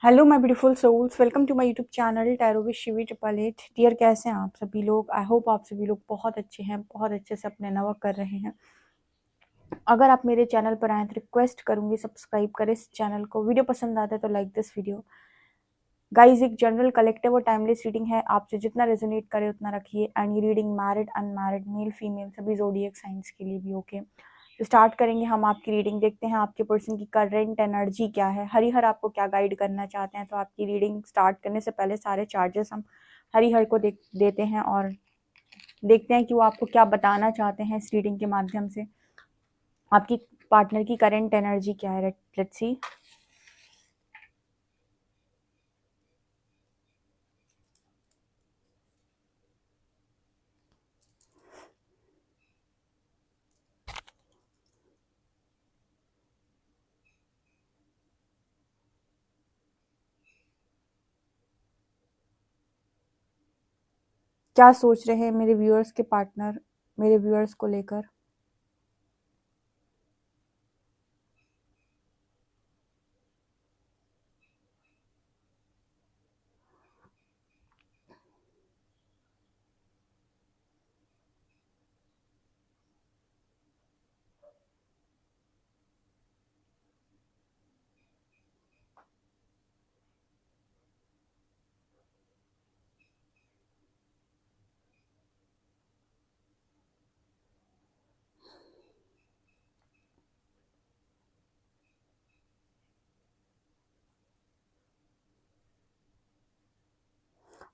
Hello my beautiful souls, welcome to my YouTube channel tarot with Shivi 888। Dear, कैसे हैं आप सभी लोग? आई होप आप सभी लोग बहुत अच्छे हैं, बहुत अच्छे से अपने नवा कर रहे हैं। अगर आप मेरे चैनल पर आए तो रिक्वेस्ट करूंगी सब्सक्राइब करें इस चैनल को। वीडियो पसंद आता है तो लाइक दिस वीडियो। गाइज, एक जनरल कलेक्टिव और टाइमलेस रीडिंग है, आपसे जितना रेजोनेट करे उतना रखिए। एंड ये reading married unmarried male female सभी जोडिएक साइंस के लिए भी ओके। तो स्टार्ट करेंगे हम आपकी रीडिंग। देखते हैं आपके पर्सन की करंट एनर्जी क्या है, हरिहर आपको क्या गाइड करना चाहते हैं। तो आपकी रीडिंग स्टार्ट करने से पहले सारे चार्जेस हम हरिहर को देते हैं और देखते हैं कि वो आपको क्या बताना चाहते हैं इस रीडिंग के माध्यम से। आपकी पार्टनर की करंट एनर्जी क्या है, लेट्स सी। क्या सोच रहे हैं मेरे व्यूअर्स के पार्टनर मेरे व्यूअर्स को लेकर?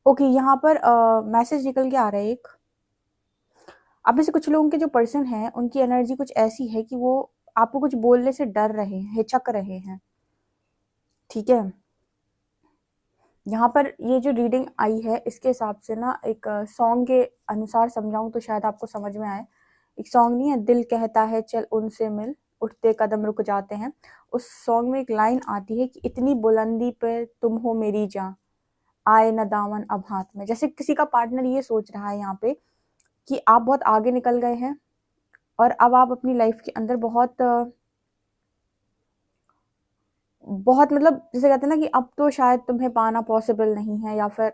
ओके, यहाँ पर मैसेज निकल के आ रहा है एक। आप में से कुछ लोगों के जो पर्सन है उनकी एनर्जी कुछ ऐसी है कि वो आपको कुछ बोलने से डर रहे हैं, हिचक रहे हैं। ठीक है, यहाँ पर ये जो रीडिंग आई है इसके हिसाब से ना, एक सॉन्ग के अनुसार समझाऊं तो शायद आपको समझ में आए। एक सॉन्ग नहीं है, दिल कहता है चल उनसे मिल, उठते कदम रुक जाते हैं। उस सॉन्ग में एक लाइन आती है कि इतनी बुलंदी पे तुम हो मेरी जान, आए न दामन अब हाथ में। जैसे किसी का पार्टनर ये सोच रहा है यहाँ पे कि आप बहुत आगे निकल गए हैं और अब आप अपनी लाइफ के अंदर बहुत बहुत मतलब जैसे कहते हैं ना कि अब तो शायद तुम्हें पाना पॉसिबल नहीं है, या फिर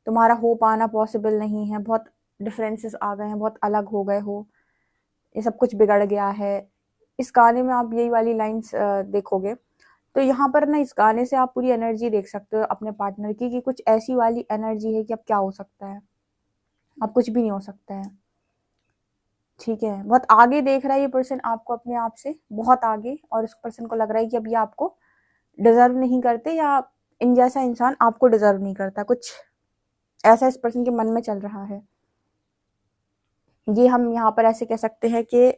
तुम्हारा हो पाना पॉसिबल नहीं है। बहुत डिफरेंसेस आ गए हैं, बहुत अलग हो गए हो, ये सब कुछ बिगड़ गया है। इस गाने में आप यही वाली लाइंस देखोगे। तो यहाँ पर ना इस गाने से आप पूरी एनर्जी देख सकते हो अपने पार्टनर की, कि कुछ ऐसी वाली एनर्जी है कि अब क्या हो सकता है, अब कुछ भी नहीं हो सकता है। ठीक है, बहुत आगे देख रहा है ये पर्सन आपको, अपने आप से बहुत आगे। और इस पर्सन को लग रहा है कि अब ये आपको डिजर्व नहीं करते, या इन जैसा इंसान आपको डिजर्व नहीं करता। कुछ ऐसा इस पर्सन के मन में चल रहा है। ये हम यहाँ पर ऐसे कह सकते हैं कि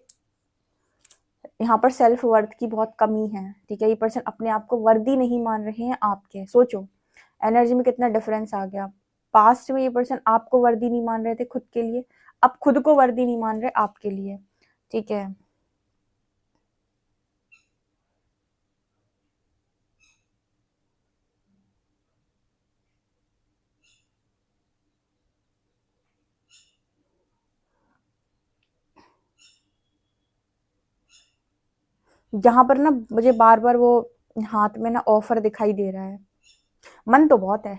यहाँ पर सेल्फ वर्थ की बहुत कमी है। ठीक है, ये पर्सन अपने आप को वर्दी नहीं मान रहे हैं आपके। सोचो एनर्जी में कितना डिफरेंस आ गया। पास्ट में ये पर्सन आपको वर्दी नहीं मान रहे थे खुद के लिए, अब खुद को वर्दी नहीं मान रहे आपके लिए। ठीक है, यहाँ पर ना मुझे बार बार वो हाथ में ना ऑफर दिखाई दे रहा है। मन तो बहुत है,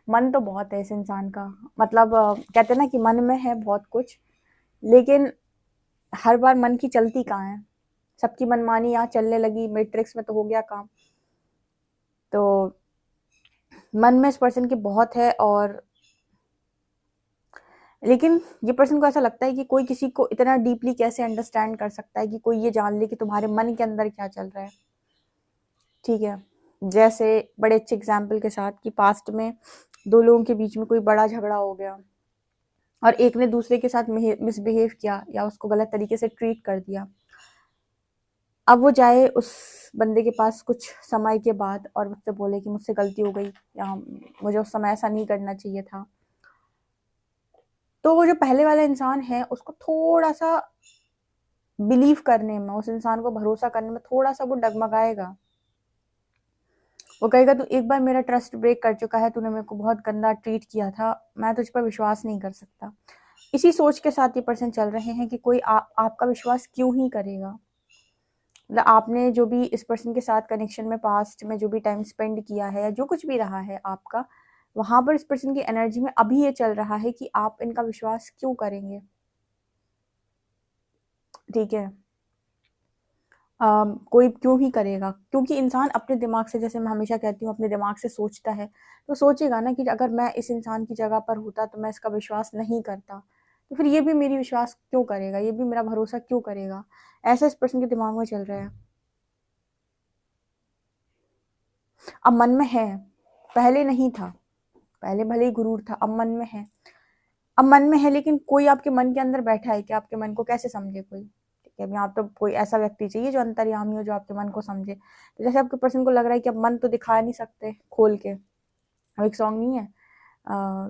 मन तो बहुत है इस इंसान का। मतलब कहते हैं ना कि मन में है बहुत कुछ, लेकिन हर बार मन की चलती कहाँ है। सबकी मनमानी यहाँ चलने लगी, मैट्रिक्स में तो हो गया काम। तो मन में इस पर्सन की बहुत है। और लेकिन ये पर्सन को ऐसा लगता है कि कोई किसी को इतना डीपली कैसे अंडरस्टैंड कर सकता है कि कोई ये जान ले कि तुम्हारे मन के अंदर क्या चल रहा है। ठीक है, जैसे बड़े अच्छे एग्जाम्पल के साथ कि पास्ट में दो लोगों के बीच में कोई बड़ा झगड़ा हो गया और एक ने दूसरे के साथ मिसबिहेव किया या उसको गलत तरीके से ट्रीट कर दिया। अब वो जाए उस बंदे के पास कुछ समय के बाद और उससे बोले कि मुझसे गलती हो गई, या मुझे उस समय ऐसा नहीं करना चाहिए था। तो वो जो पहले वाला इंसान है उसको थोड़ा सा बिलीव करने में, उस इंसान को भरोसा करने में थोड़ा सा वो डगमगाएगा। वो कहेगा तू एक बार मेरा ट्रस्ट ब्रेक कर चुका है, तूने मेरे को बहुत गंदा ट्रीट किया था, मैं तुझ पर विश्वास नहीं कर सकता। इसी सोच के साथ ये पर्सन चल रहे हैं कि कोई आपका विश्वास क्यों ही करेगा। मतलब आपने जो भी इस पर्सन के साथ कनेक्शन में पास्ट में जो भी टाइम स्पेंड किया है या जो कुछ भी रहा है आपका, वहाँ पर इस पर्सन की एनर्जी में अभी ये चल रहा है कि आप इनका विश्वास क्यों करेंगे, ठीक है। कोई क्यों ही करेगा? क्योंकि इंसान अपने दिमाग से, जैसे मैं हमेशा कहती हूँ, अपने दिमाग से सोचता है, तो सोचेगा ना कि अगर मैं इस इंसान की जगह पर होता तो मैं इसका विश्वास नहीं करता, तो फिर ये भी मेरी विश्वास क्यों करेगा, ये भी मेरा भरोसा क्यों करेगा? ऐसा इस पर्सन के दिमाग में चल रहा है। अब मन में है, पहले नहीं था, पहले भले ही गुरूर था, अब मन में है। अब मन में है, लेकिन कोई आपके मन के अंदर बैठा है कि आपके मन को कैसे समझे कोई, ठीक है। अब यहाँ तो कोई ऐसा व्यक्ति चाहिए जो अंतर्यामी हो, जो आपके मन को समझे। तो जैसे आपके पर्सन को लग रहा है कि अब मन तो दिखा नहीं सकते खोल के, अब एक सॉन्ग नहीं है, आ,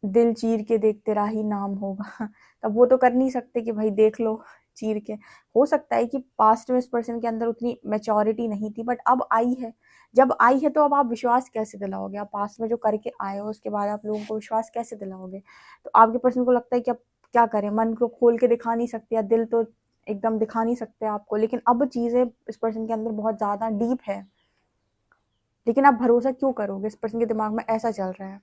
दिल चीर के देख तेरा ही नाम होगा तब वो तो कर नहीं सकते कि भाई देख लो चीर के। हो सकता है कि पास्ट में इस पर्सन के अंदर उतनी मैच्योरिटी नहीं थी, बट अब आई है। जब आई है तो अब आप विश्वास कैसे दिलाओगे? आप पास्ट में जो करके आए हो उसके बाद आप लोगों को विश्वास कैसे दिलाओगे? तो आपके पर्सन को लगता है कि अब क्या करें, मन को खोल के दिखा नहीं सकते या दिल तो एकदम दिखा नहीं सकते आपको, लेकिन अब चीजें इस पर्सन के अंदर बहुत ज्यादा डीप है। लेकिन आप भरोसा क्यों करोगे? इस पर्सन के दिमाग में ऐसा चल रहा है।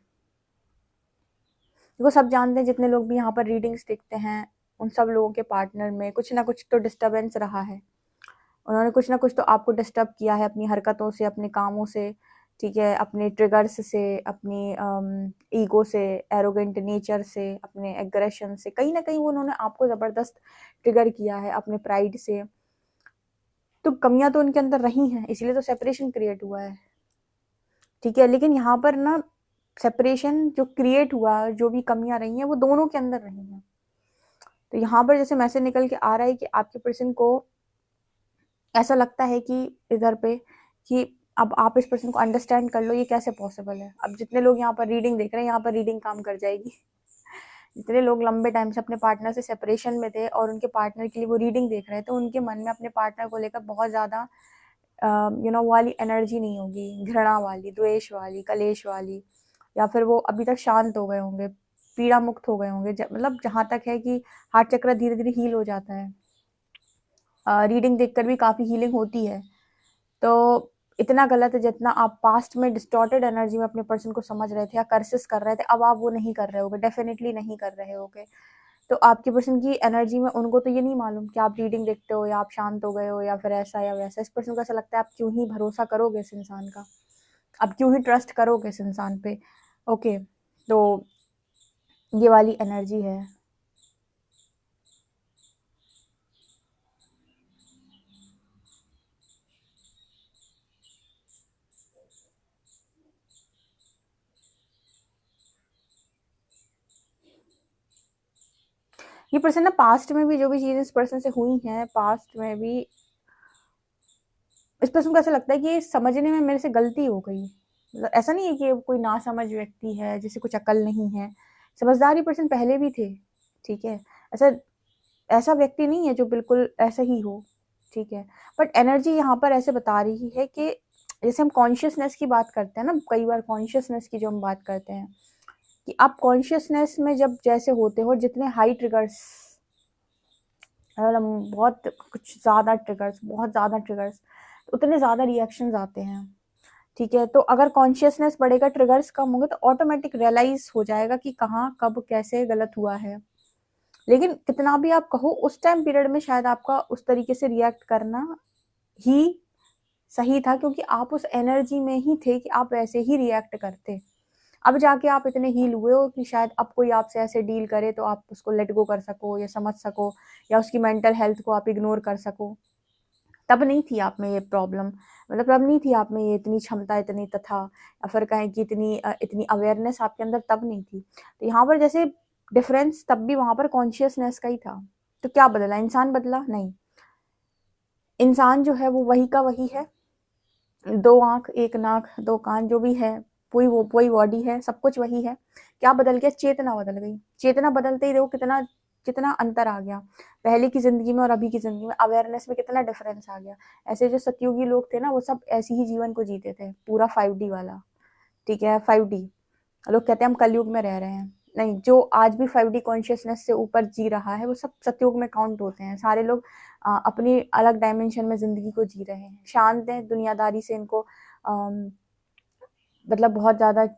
देखो, सब जानते हैं, जितने लोग भी यहाँ पर रीडिंग्स देखते हैं, उन सब लोगों के पार्टनर में कुछ ना कुछ तो डिस्टर्बेंस रहा है। उन्होंने कुछ ना कुछ तो आपको डिस्टर्ब किया है अपनी हरकतों से, अपने कामों से, ठीक है, अपने ट्रिगर्स से, अपनी ईगो से, एरोगेंट नेचर से, अपने एग्रेशन से। कहीं ना कहीं वो उन्होंने आपको ज़बरदस्त ट्रिगर किया है अपने प्राइड से। तो कमियां तो उनके अंदर रही हैं, इसीलिए तो सेपरेशन क्रिएट हुआ है, ठीक है। लेकिन यहाँ पर ना, सेपरेशन जो क्रिएट हुआ, जो भी कमियां रही हैं, वो दोनों के अंदर रही हैं। तो यहाँ पर जैसे मैसेज निकल के आ रहा है कि आपके पर्सन को ऐसा लगता है कि इधर पे कि अब आप इस पर्सन को अंडरस्टैंड कर लो, ये कैसे पॉसिबल है? अब जितने लोग यहाँ पर रीडिंग देख रहे हैं, यहाँ पर रीडिंग काम कर जाएगी। जितने लोग लंबे टाइम से अपने पार्टनर से सेपरेशन में थे और उनके पार्टनर के लिए वो रीडिंग देख रहे थे, तो उनके मन में अपने पार्टनर को लेकर बहुत ज़्यादा वो वाली एनर्जी नहीं होगी, घृणा वाली, द्वेष वाली, कलेश वाली, या फिर वो अभी तक शांत हो गए होंगे, पीड़ा मुक्त हो गए होंगे। मतलब जहाँ तक है कि हार्ट चक्र धीरे धीरे हील हो जाता है, रीडिंग देखकर भी काफ़ी हीलिंग होती है। तो इतना गलत है जितना आप पास्ट में डिस्टॉर्टेड एनर्जी में अपने पर्सन को समझ रहे थे या कर्सेस कर रहे थे, अब आप वो नहीं कर रहे होगे, डेफिनेटली नहीं कर रहे होगे। तो आपके पर्सन की एनर्जी में उनको तो ये नहीं मालूम कि आप रीडिंग देखते हो या आप शांत हो गए हो या फिर ऐसा या वैसा। इस पर्सन को ऐसा लगता है आप क्यों ही भरोसा करोगे इस इंसान का, आप क्यों ही ट्रस्ट करोगे इस इंसान पे। ओके, तो ये वाली एनर्जी है। ये पर्सन ना, पास्ट में भी जो भी चीजें इस पर्सन से हुई हैं, पास्ट में भी इस पर्सन को ऐसा लगता है कि ये समझने में मेरे से गलती हो गई। मतलब ऐसा नहीं है कि कोई नासमझ व्यक्ति है जिसे कुछ अकल नहीं है, समझदारी पर्सन पहले भी थे, ठीक है। ऐसा ऐसा व्यक्ति नहीं है जो बिल्कुल ऐसा ही हो, ठीक है। बट एनर्जी यहाँ पर ऐसे बता रही है कि जैसे हम कॉन्शियसनेस की बात करते हैं ना, कई बार कॉन्शियसनेस की जो हम बात करते हैं कि आप कॉन्शियसनेस में जब जैसे होते हो, जितने हाई ट्रिगर्स, मतलब बहुत कुछ ज़्यादा ट्रिगर्स, बहुत ज़्यादा ट्रिगर्स, तो उतने ज़्यादा रिएक्शंस आते हैं, ठीक है। तो अगर कॉन्शियसनेस बढ़ेगा, ट्रिगर्स कम होंगे, तो ऑटोमेटिक रियलाइज हो जाएगा कि कहाँ कब कैसे गलत हुआ है। लेकिन कितना भी आप कहो, उस टाइम पीरियड में शायद आपका उस तरीके से रिएक्ट करना ही सही था, क्योंकि आप उस एनर्जी में ही थे कि आप ऐसे ही रिएक्ट करते। अब जाके आप इतने हील हुए हो कि शायद अब कोई आपसे ऐसे डील करे तो आप उसको लेट गो कर सको या समझ सको, या उसकी मेंटल हेल्थ को आप इग्नोर कर सको। तब नहीं थी आप में ये प्रॉब्लम, मतलब तब नहीं थी आप में ये इतनी क्षमता, इतनी तथा, या फिर कहें कि इतनी अवेयरनेस आपके अंदर तब नहीं थी। तो यहाँ पर जैसे डिफरेंस तब भी वहां पर कॉन्शियसनेस का ही था। तो क्या बदला? इंसान बदला नहीं, इंसान जो है वो वही का वही है। 2 आँख, 1 नाक, 2 कान, जो भी है वही बॉडी है, सब कुछ वही है। क्या बदल गया? चेतना बदल गई। चेतना बदलते ही देखो कितना कितना अंतर आ गया पहले की जिंदगी में और अभी की जिंदगी में, अवेयरनेस में कितना डिफरेंस आ गया। ऐसे जो सतयुगी लोग थे ना, वो सब ऐसी ही जीवन को जीते थे, पूरा 5D वाला, ठीक है, 5D। लोग कहते हैं हम कलयुग में रह रहे हैं, नहीं, जो आज भी 5D कॉन्शियसनेस से ऊपर जी रहा है वो सब सतयुग में काउंट होते हैं। सारे लोग अपनी अलग डायमेंशन में ज़िंदगी को जी रहे हैं, शांत हैं, दुनियादारी से इनको मतलब बहुत ज़्यादा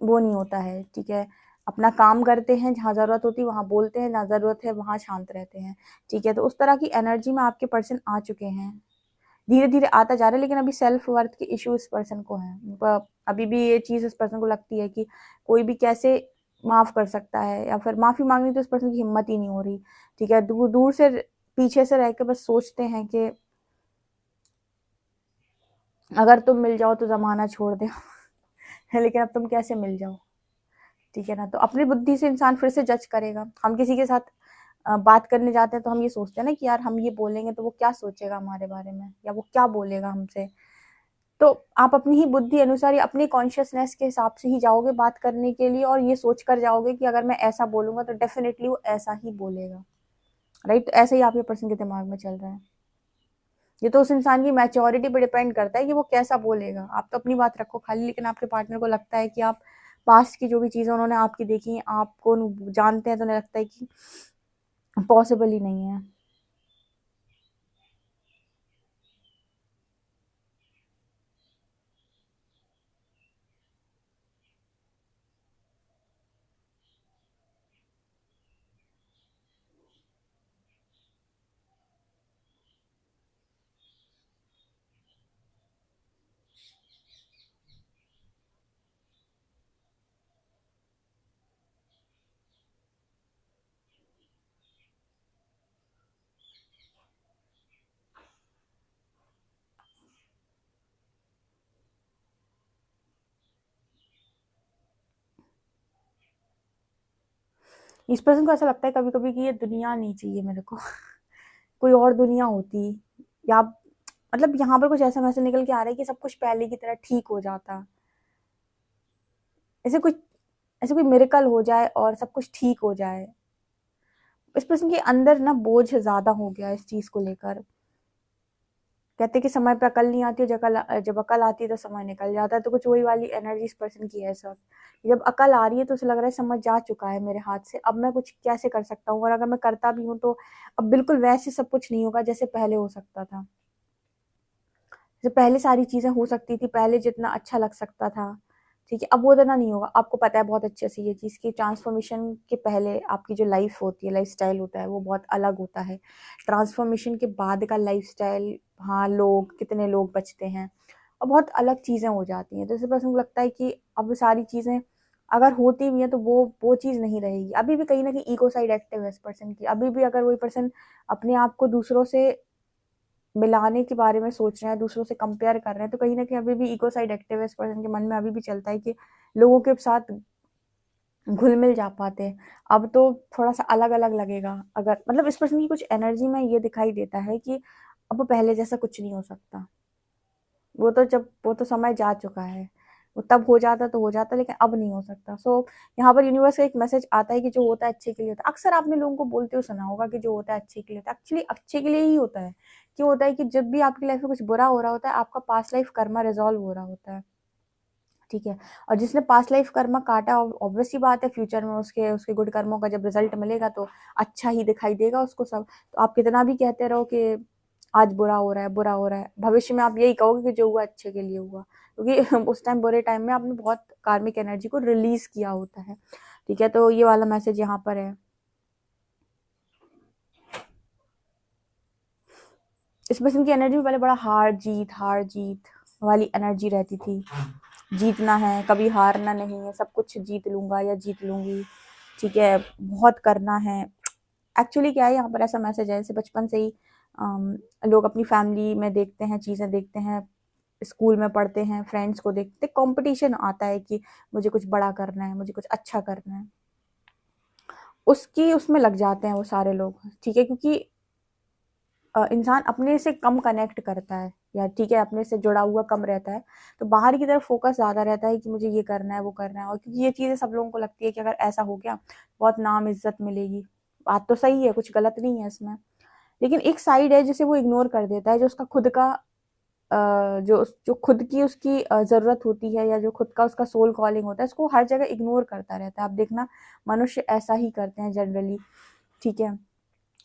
वो नहीं होता है, ठीक है? अपना काम करते हैं, जहाँ ज़रूरत होती है वहाँ बोलते हैं, जहाँ ज़रूरत है वहाँ शांत रहते हैं, ठीक है? तो उस तरह की एनर्जी में आपके पर्सन आ चुके हैं। धीरे-धीरे आता जा रहा है, लेकिन अभी सेल्फ वर्थ के इश्यू इस पर्सन को हैं। अभी भी ये चीज़ इस पर्सन को लगती है कि कोई भी कैसे माफ़ कर सकता है, या फिर माफ़ी माँगनी तो इस पर्सन की हिम्मत ही नहीं हो रही, ठीक है? दूर से पीछे से रह के बस सोचते हैं कि अगर तुम मिल जाओ तो ज़माना छोड़ दे लेकिन अब तुम कैसे मिल जाओ, ठीक है ना? तो अपनी बुद्धि से इंसान फिर से जज करेगा। हम किसी के साथ बात करने जाते हैं तो हम ये सोचते हैं ना कि यार हम ये बोलेंगे तो वो क्या सोचेगा हमारे बारे में, या वो क्या बोलेगा हमसे। तो आप अपनी ही बुद्धि अनुसार या अपनी कॉन्शियसनेस के हिसाब से ही जाओगे बात करने के लिए, और ये सोच कर जाओगे कि अगर मैं ऐसा बोलूँगा तो डेफ़िनेटली वो ऐसा ही बोलेगा, राइट? तो ऐसे ही आपके पर्सन के दिमाग में चल रहा है। ये तो उस इंसान की मैच्योरिटी पे डिपेंड करता है कि वो कैसा बोलेगा। आप तो अपनी बात रखो खाली, लेकिन आपके पार्टनर को लगता है कि आप पास्ट की जो भी चीज़ें उन्होंने आपकी देखी हैं, आपको जानते हैं, तो उन्हें लगता है कि पॉसिबल ही नहीं है। इस पर्सन को ऐसा लगता है कभी-कभी कि ये दुनिया नहीं चाहिए मेरे को कोई और दुनिया होती, या मतलब यहाँ पर कुछ ऐसा मैसेज निकल के आ रहा है कि सब कुछ पहले की तरह ठीक हो जाता। ऐसे कुछ ऐसे कोई मिरेकल हो जाए और सब कुछ ठीक हो जाए। इस पर्सन के अंदर ना बोझ ज़्यादा हो गया है इस चीज़ को लेकर। कहते हैं कि समय पे अकल नहीं आती है, जब अकल आती है तो समय निकल जाता है, तो कुछ वही वाली एनर्जी इस पर्सन की है सर। जब अकल आ रही है तो उसे लग रहा है समझ जा चुका है मेरे हाथ से, अब मैं कुछ कैसे कर सकता हूँ, और अगर मैं करता भी हूँ तो अब बिल्कुल वैसे सब कुछ नहीं होगा जैसे पहले हो सकता था। जैसे पहले सारी चीज़ें हो सकती थी, पहले जितना अच्छा लग सकता था, ठीक है? अब वो इतना नहीं होगा। आपको पता है बहुत अच्छे से ये चीज़ कि ट्रांसफ़ॉर्मेशन के पहले आपकी जो लाइफ़ होती है, लाइफ़स्टाइल होता है, वो बहुत अलग होता है। ट्रांसफ़ॉर्मेशन के बाद का लाइफ़स्टाइल, हाँ, कितने लोग बचते हैं, और बहुत अलग चीज़ें हो जाती हैं। तो इस पर्सन को लगता है कि अब सारी चीज़ें अगर होती भी हैं तो वो चीज़ नहीं रहेगी। अभी भी कहीं न कहीं ईगो साइड एक्टिव है इस पर्सन की। अभी भी अगर वही पर्सन अपने आप को दूसरों से मिलाने के बारे में सोच रहे हैं, दूसरों से कंपेयर कर रहे हैं, तो कहीं न कहीं अभी भी ईगो साइड एक्टिव है इस पर्सन के मन में। अभी भी चलता है कि लोगों के साथ घुल-मिल जा पाते हैं। अब तो थोड़ा-सा अलग-अलग लगेगा, अगर मतलब इस पर्सन की कुछ एनर्जी में ये दिखाई देता है कि अब पहले जैसा कुछ नहीं हो सकता। वो तो समय जा चुका है। वो तब हो जाता तो हो जाता, लेकिन अब नहीं हो सकता। सो यहाँ पर यूनिवर्स का एक मैसेज आता है कि जो होता है अच्छे के लिए होता है। अक्सर आपने लोगों को बोलते हुए सुना होगा कि जो होता है अच्छे के लिए होता है। एक्चुअली अच्छे के लिए ही होता है। क्यों होता है कि जब भी आपकी लाइफ में कुछ बुरा हो रहा होता है, आपका पास्ट लाइफ कर्मा रिज़ॉल्व हो रहा होता है। ठीक है? और जिसने पास्ट लाइफ कर्मा काटा, ऑब्वियस सी बात है फ्यूचर में उसके गुड कर्मों का जब रिज़ल्ट मिलेगा तो अच्छा ही दिखाई देगा उसको सब। तो आप कितना भी कहते रहो कि आज बुरा हो रहा है, बुरा हो रहा है, भविष्य में आप यही कहोगे कि जो हुआ अच्छे के लिए हुआ। क्योंकि उस टाइम बुरे टाइम में आपने बहुत कार्मिक एनर्जी को रिलीज़ किया होता है। ठीक है? तो ये वाला मैसेज यहाँ पर है। इस पर्सन की एनर्जी में पहले बड़ा हार-जीत वाली एनर्जी रहती थी। जीतना है, कभी हारना नहीं है, सब कुछ जीत लूँगा या जीत लूँगी, ठीक है? बहुत करना है। एक्चुअली क्या है, यहाँ पर ऐसा मैसेज है, जैसे बचपन से ही लोग अपनी फैमिली में देखते हैं, चीज़ें देखते हैं, स्कूल में पढ़ते हैं, फ्रेंड्स को देखते हैं, कॉम्पिटिशन आता है कि मुझे कुछ बड़ा करना है, मुझे कुछ अच्छा करना है। उसमें लग जाते हैं वो सारे लोग, ठीक है? क्योंकि इंसान अपने से कम कनेक्ट करता है, या ठीक है अपने से जुड़ा हुआ कम रहता है, तो बाहर की तरफ फोकस ज़्यादा रहता है कि मुझे ये करना है, वो करना है, और क्योंकि ये चीज़ें सब लोगों को लगती है कि अगर ऐसा हो गया बहुत नाम इज्जत मिलेगी। बात तो सही है, कुछ गलत नहीं है इसमें, लेकिन एक साइड है जिसे वो इग्नोर कर देता है, जो उसका खुद का जो खुद की उसकी ज़रूरत होती है या जो खुद का उसका सोल कॉलिंग होता है, उसको हर जगह इग्नोर करता रहता है। आप देखना मनुष्य ऐसा ही करते हैं जनरली, ठीक है?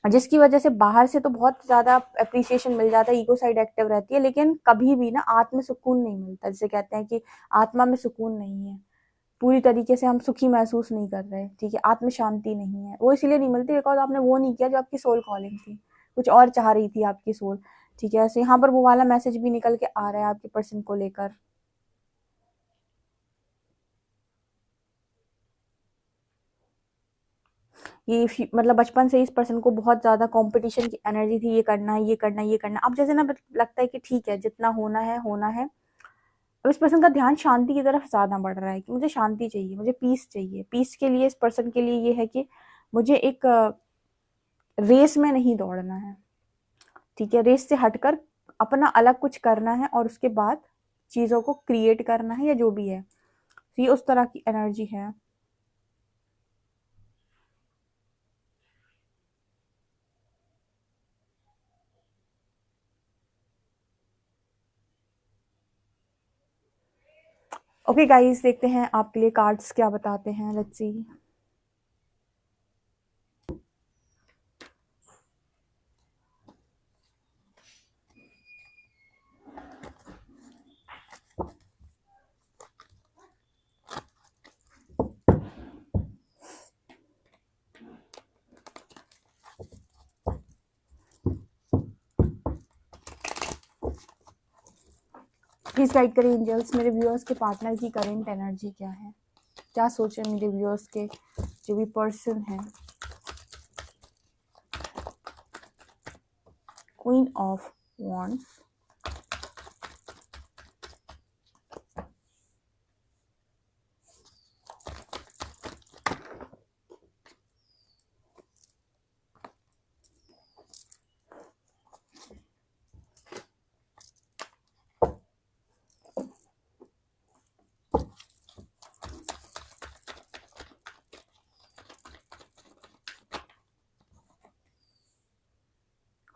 जिसकी वजह से बाहर से तो बहुत ज़्यादा एप्रिसिएशन मिल जाता है, ईगो साइड एक्टिव रहती है, लेकिन कभी भी ना आत्म सुकून नहीं मिलता। जिसे कहते हैं कि आत्मा में सुकून नहीं है, पूरी तरीके से हम सुखी महसूस नहीं कर रहे, ठीक है? आत्म शांति नहीं है, वो इसलिए नहीं मिलती बिकॉज़ आपने वो नहीं किया जो आपकी सोल कॉलिंग थी, कुछ और चाह रही थी आपकी सोल, ठीक है? ऐसे यहाँ पर वो वाला मैसेज भी निकल के आ रहा है आपके पर्सन को लेकर। ये मतलब बचपन से इस पर्सन को बहुत ज़्यादा कंपटीशन की एनर्जी थी, ये करना है, ये करना है, ये करना है। अब जैसे ना लगता है कि ठीक है, जितना होना है, होना है। अब इस पर्सन का ध्यान शांति की तरफ ज़्यादा बढ़ रहा है कि मुझे शांति चाहिए, मुझे पीस चाहिए। पीस के लिए इस पर्सन के लिए ये है कि मुझे एक रेस में नहीं दौड़ना है, ठीक है? रेस से हटकर अपना अलग कुछ करना है और उसके बाद चीज़ों को क्रिएट करना है या जो भी है। तो ये उस तरह की एनर्जी है। ओके गाइस, देखते हैं आपके लिए कार्ड्स क्या बताते हैं। Let's see. प्लीज गाइड करें एंजल्स, मेरे व्यूअर्स के पार्टनर की करेंट एनर्जी क्या है, क्या सोच रहे हैं मेरे व्यूअर्स के जो भी पर्सन है। Queen of wands,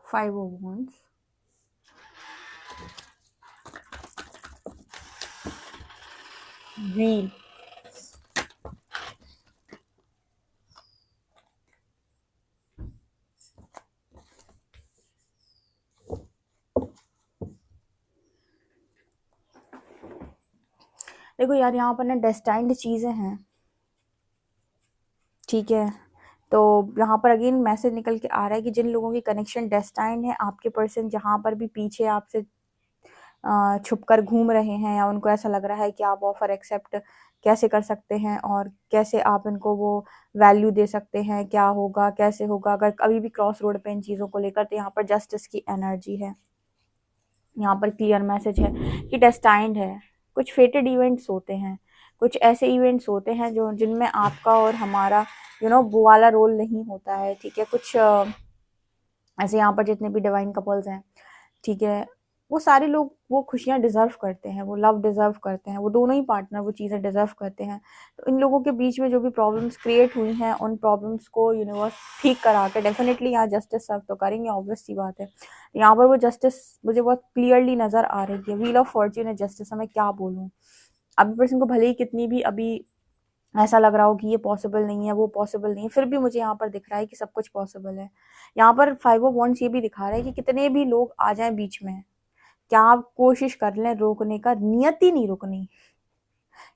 5 of wands, wheel, देखो यार यहाँ पर ना डेस्टाइंड चीज़ें हैं, ठीक है? तो यहाँ पर अगेन मैसेज निकल के आ रहा है कि जिन लोगों की कनेक्शन डेस्टाइंड है, आपके पर्सन जहाँ पर भी पीछे आपसे छुप कर घूम रहे हैं या उनको ऐसा लग रहा है कि आप ऑफर एक्सेप्ट कैसे कर सकते हैं और कैसे आप इनको वो वैल्यू दे सकते हैं, क्या होगा, कैसे होगा, अगर अभी भी क्रॉस रोड पे इन चीज़ों को लेकर, तो यहाँ पर जस्टिस की एनर्जी है। यहाँ पर क्लियर मैसेज है कि डेस्टाइंड है। कुछ फेटेड इवेंट्स होते हैं, कुछ ऐसे इवेंट्स होते हैं जो जिनमें आपका और हमारा वो वाला रोल नहीं होता है, ठीक है? कुछ ऐसे यहाँ पर जितने भी डिवाइन कपल्स हैं, ठीक है, वो सारे लोग वो खुशियाँ डिज़र्व करते हैं, वो लव डिज़र्व करते हैं, वो दोनों ही पार्टनर वो चीज़ें डिज़र्व करते हैं। तो इन लोगों के बीच में जो भी प्रॉब्लम्स क्रिएट हुई हैं, उन प्रॉब्लम्स को यूनिवर्स ठीक करा के डेफिनेटली यहाँ जस्टिस सर्व तो करेंगे, ऑब्वियस सी बात है। यहाँ पर वो जस्टिस मुझे बहुत क्लियरली नज़र आ रही है। व्हील ऑफ फॉर्च्यून है जस्टिस, मैं क्या बोलूँ? अभी पर्सन को भले ही कितनी भी अभी ऐसा लग रहा हो कि ये पॉसिबल नहीं है, वो पॉसिबल नहीं है, फिर भी मुझे यहाँ पर दिख रहा है कि सब कुछ पॉसिबल है। यहाँ पर 5 ऑफ वॉन्ड्स ये भी दिखा रहा है कि कितने भी लोग आ जाएं बीच में, क्या आप कोशिश कर लें रोकने का, नियति नहीं रुकनी।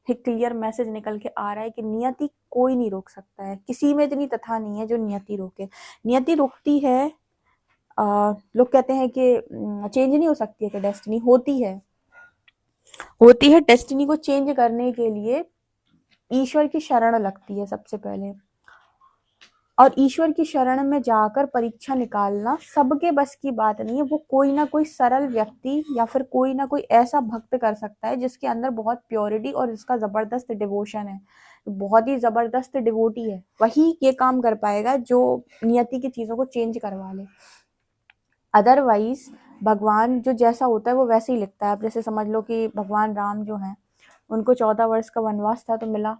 एक क्लियर मैसेज निकल के आ रहा है कि नियति कोई नहीं रोक सकता है, किसी में इतनी तथा नहीं है जो नियति रोके। नियति रुकती है, लोग कहते हैं कि चेंज नहीं हो सकती है, कि डेस्टिनी होती है डेस्टिनी को चेंज करने के लिए ईश्वर की शरण लगती है सबसे पहले, और ईश्वर की शरण में जाकर परीक्षा निकालना सबके बस की बात नहीं है। वो कोई ना कोई सरल व्यक्ति या फिर कोई ना कोई ऐसा भक्त कर सकता है जिसके अंदर बहुत प्योरिटी और जिसका जबरदस्त डिवोशन है, बहुत ही जबरदस्त डिवोटी है, वही ये काम कर पाएगा जो नियति की चीजों को चेंज करवा ले। अदरवाइज भगवान जो जैसा होता है वो वैसे ही लिखता है। आप जैसे समझ लो कि भगवान राम जो हैं, उनको 14 वर्ष का वनवास था तो मिला,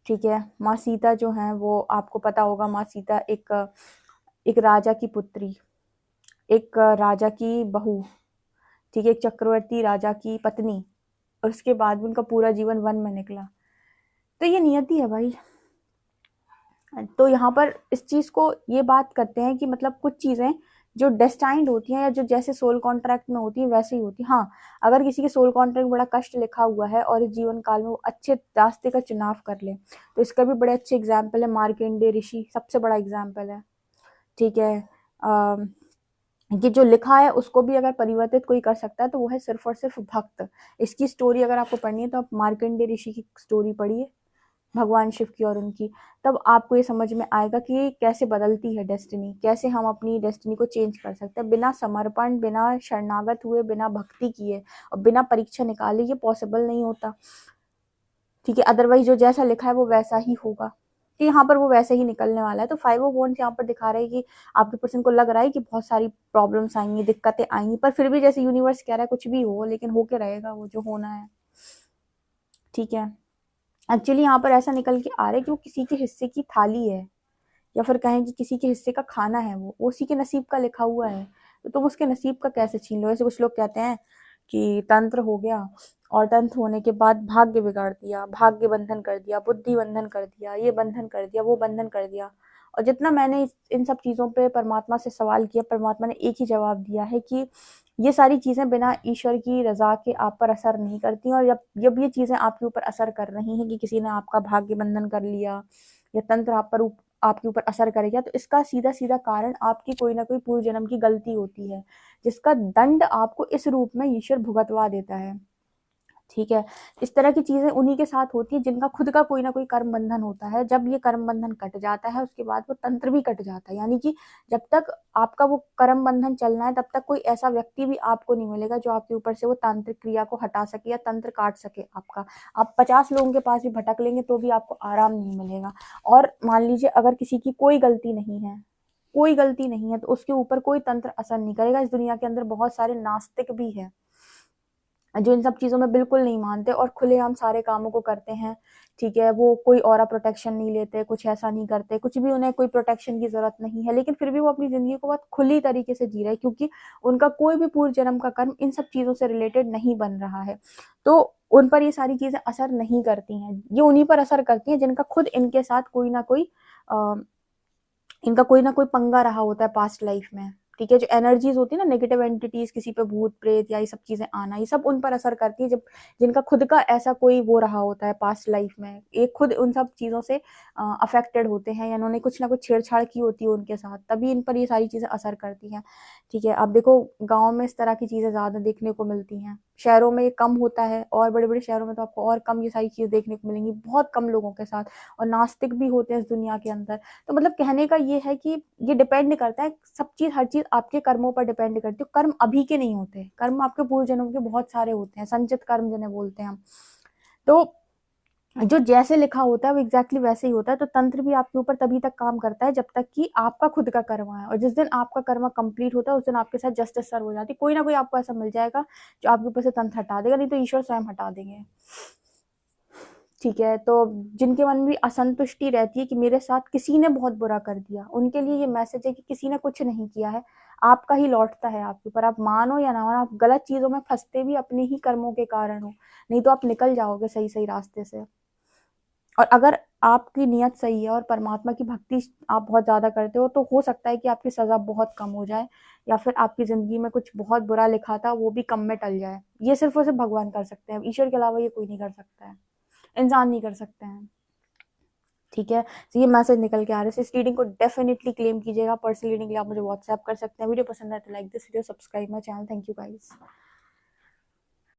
ठीक है? माँ सीता जो हैं, वो आपको पता होगा, माँ सीता एक राजा की पुत्री, एक राजा की बहू, ठीक है, एक चक्रवर्ती राजा की पत्नी, और उसके बाद भी उनका पूरा जीवन वन में निकला। तो ये नियति है भाई। तो यहाँ पर इस चीज को ये बात करते हैं कि मतलब कुछ चीजें जो डेस्टाइंड होती हैं या जो जैसे सोल कॉन्ट्रैक्ट में होती है वैसे ही होती है। हाँ, अगर किसी के सोल कॉन्ट्रैक्ट में बड़ा कष्ट लिखा हुआ है और इस जीवन काल में वो अच्छे रास्ते का चुनाव कर ले, तो इसका भी बड़े अच्छे एग्जाम्पल है मार्कंडेय ऋषि, सबसे बड़ा एग्जाम्पल है। ठीक है, ये जो लिखा है उसको भी अगर परिवर्तित कोई कर सकता है तो वो है सिर्फ और सिर्फ भक्त। इसकी स्टोरी अगर आपको पढ़नी है तो आप मार्कंडेय ऋषि की स्टोरी पढ़िए, भगवान शिव की और उनकी, तब आपको ये समझ में आएगा कि कैसे बदलती है डेस्टिनी, कैसे हम अपनी डेस्टिनी को चेंज कर सकते हैं बिना समर्पण, बिना शरणागत हुए, बिना भक्ति किए और बिना परीक्षा निकाले। ये पॉसिबल नहीं होता। ठीक है, अदरवाइज जो जैसा लिखा है वो वैसा ही होगा, कि यहाँ पर वो वैसे ही निकलने वाला है। तो 5 ऑफ वॉन्ड्स यहाँ पर दिखा रहे हैं कि आपके पर्सन को लग रहा है कि बहुत सारी प्रॉब्लम्स आएंगी, दिक्कतें आएंगी, पर फिर भी जैसे यूनिवर्स कह रहा है कुछ भी हो, लेकिन होके रहेगा वो जो होना है। ठीक है, एक्चुअली यहाँ पर ऐसा निकल के आ रहा है कि वो किसी के हिस्से की थाली है, या फिर कहें कि किसी के हिस्से का खाना है, वो उसी के नसीब का लिखा हुआ है, तो तुम उसके नसीब का कैसे छीन लो। ऐसे कुछ लोग कहते हैं कि तंत्र हो गया, और तंत्र होने के बाद भाग्य बिगाड़ दिया, भाग्य बंधन कर दिया, बुद्धि बंधन कर दिया, ये बंधन कर दिया, वो बंधन कर दिया। और जितना मैंने इन सब चीज़ों पे परमात्मा से सवाल किया, परमात्मा ने एक ही जवाब दिया है कि ये सारी चीज़ें बिना ईश्वर की रजा के आप पर असर नहीं करती। और जब ये चीज़ें आपके ऊपर असर कर रही हैं कि किसी ने आपका भाग्य बंधन कर लिया या तंत्र आपके ऊपर असर करेगा, तो इसका सीधा सीधा कारण आपकी कोई ना कोई पूर्व जन्म की गलती होती है, जिसका दंड आपको इस रूप में ईश्वर भुगतवा देता है। ठीक है, इस तरह की चीजें उन्हीं के साथ होती है जिनका खुद का कोई ना कोई कर्म बंधन होता है। जब ये कर्म बंधन कट जाता है उसके बाद वो तंत्र भी कट जाता है, यानी कि जब तक आपका वो कर्म बंधन चलना है तब तक कोई ऐसा व्यक्ति भी आपको नहीं मिलेगा जो आपके ऊपर से वो तांत्रिक क्रिया को हटा सके या तंत्र काट सके आपका। आप 50 लोगों के पास भी भटक लेंगे तो भी आपको आराम नहीं मिलेगा। और मान लीजिए अगर किसी की कोई गलती नहीं है, कोई गलती नहीं है, तो उसके ऊपर कोई तंत्र असर नहीं करेगा। इस दुनिया के अंदर बहुत सारे नास्तिक भी हैं जो इन सब चीज़ों में बिल्कुल नहीं मानते और खुलेआम सारे कामों को करते हैं। ठीक है, वो कोई ऑरा प्रोटेक्शन नहीं लेते, कुछ ऐसा नहीं करते, कुछ भी उन्हें कोई प्रोटेक्शन की जरूरत नहीं है, लेकिन फिर भी वो अपनी जिंदगी को बहुत खुली तरीके से जी रहे हैं क्योंकि उनका कोई भी पूर्व जन्म का कर्म इन सब चीज़ों से रिलेटेड नहीं बन रहा है। तो उन पर ये सारी चीज़ें असर नहीं करती हैं। ये उन्हीं पर असर करती हैं जिनका खुद इनके साथ कोई ना कोई इनका कोई ना कोई पंगा रहा होता है पास्ट लाइफ में। ठीक है, जो एनर्जीज होती है ना, नेगेटिव एंटिटीज, किसी पे भूत प्रेत या ये सब चीजें आना, ये सब उन पर असर करती है जब जिनका खुद का ऐसा कोई वो रहा होता है पास्ट लाइफ में, एक खुद उन सब चीजों से अफेक्टेड होते हैं या उन्होंने कुछ ना कुछ छेड़छाड़ की होती है उनके साथ, तभी इन पर ये सारी चीजें असर करती हैं। ठीक है, आप देखो गाँव में इस तरह की चीजें ज्यादा देखने को मिलती हैं, शहरों में ये कम होता है, और बड़े बड़े शहरों में तो आपको और कम ये सारी चीजें देखने को मिलेंगी, बहुत कम लोगों के साथ। और नास्तिक भी होते हैं इस दुनिया के अंदर। तो मतलब कहने का ये है कि ये डिपेंड करता है, सब चीज हर चीज आपके कर्मों पर डिपेंड करती है। कर्म अभी के नहीं होते, कर्म आपके पूर्व जन्मों के बहुत सारे होते हैं, संचित कर्म जिन्हें बोलते हैं हम। तो जो जैसे लिखा होता है वो एग्जैक्टली वैसे ही होता है। तो तंत्र भी आपके ऊपर तभी तक काम करता है जब तक कि आपका खुद का कर्म है, और जिस दिन आपका कर्म कंप्लीट होता है उस दिन आपके साथ जस्टिस सर्व हो जाती है। कोई ना कोई आपको ऐसा मिल जाएगा जो आपके ऊपर से तंत्र हटा देगा, नहीं तो ईश्वर स्वयं हटा देंगे। ठीक है, तो जिनके मन में असंतुष्टि रहती है कि मेरे साथ किसी ने बहुत बुरा कर दिया, उनके लिए ये मैसेज है कि किसी ने कुछ नहीं किया है, आपका ही लौटता है आपके ऊपर। आप मानो या ना मानो, आप गलत चीजों में फंसते भी अपने ही कर्मों के कारण हो, नहीं तो आप निकल जाओगे सही सही रास्ते से। और अगर आपकी नियत सही है और परमात्मा की भक्ति आप बहुत ज्यादा करते हो, तो हो सकता है कि आपकी सजा बहुत कम हो जाए, या फिर आपकी जिंदगी में कुछ बहुत बुरा लिखा था वो भी कम में टल जाए। ये सिर्फ और सिर्फ भगवान कर सकते हैं, ईश्वर के अलावा ये कोई नहीं कर सकता है, इंसान नहीं कर सकते हैं। ठीक है, तो ये मैसेज निकल के आ रहा है। इस रीडिंग को डेफिनेटली क्लेम कीजिएगा। पर्सनल रीडिंग के लिए आप मुझे व्हाट्सएप कर सकते हैं। वीडियो पसंद आए तो like this video, subscribe my channel. Thank you guys.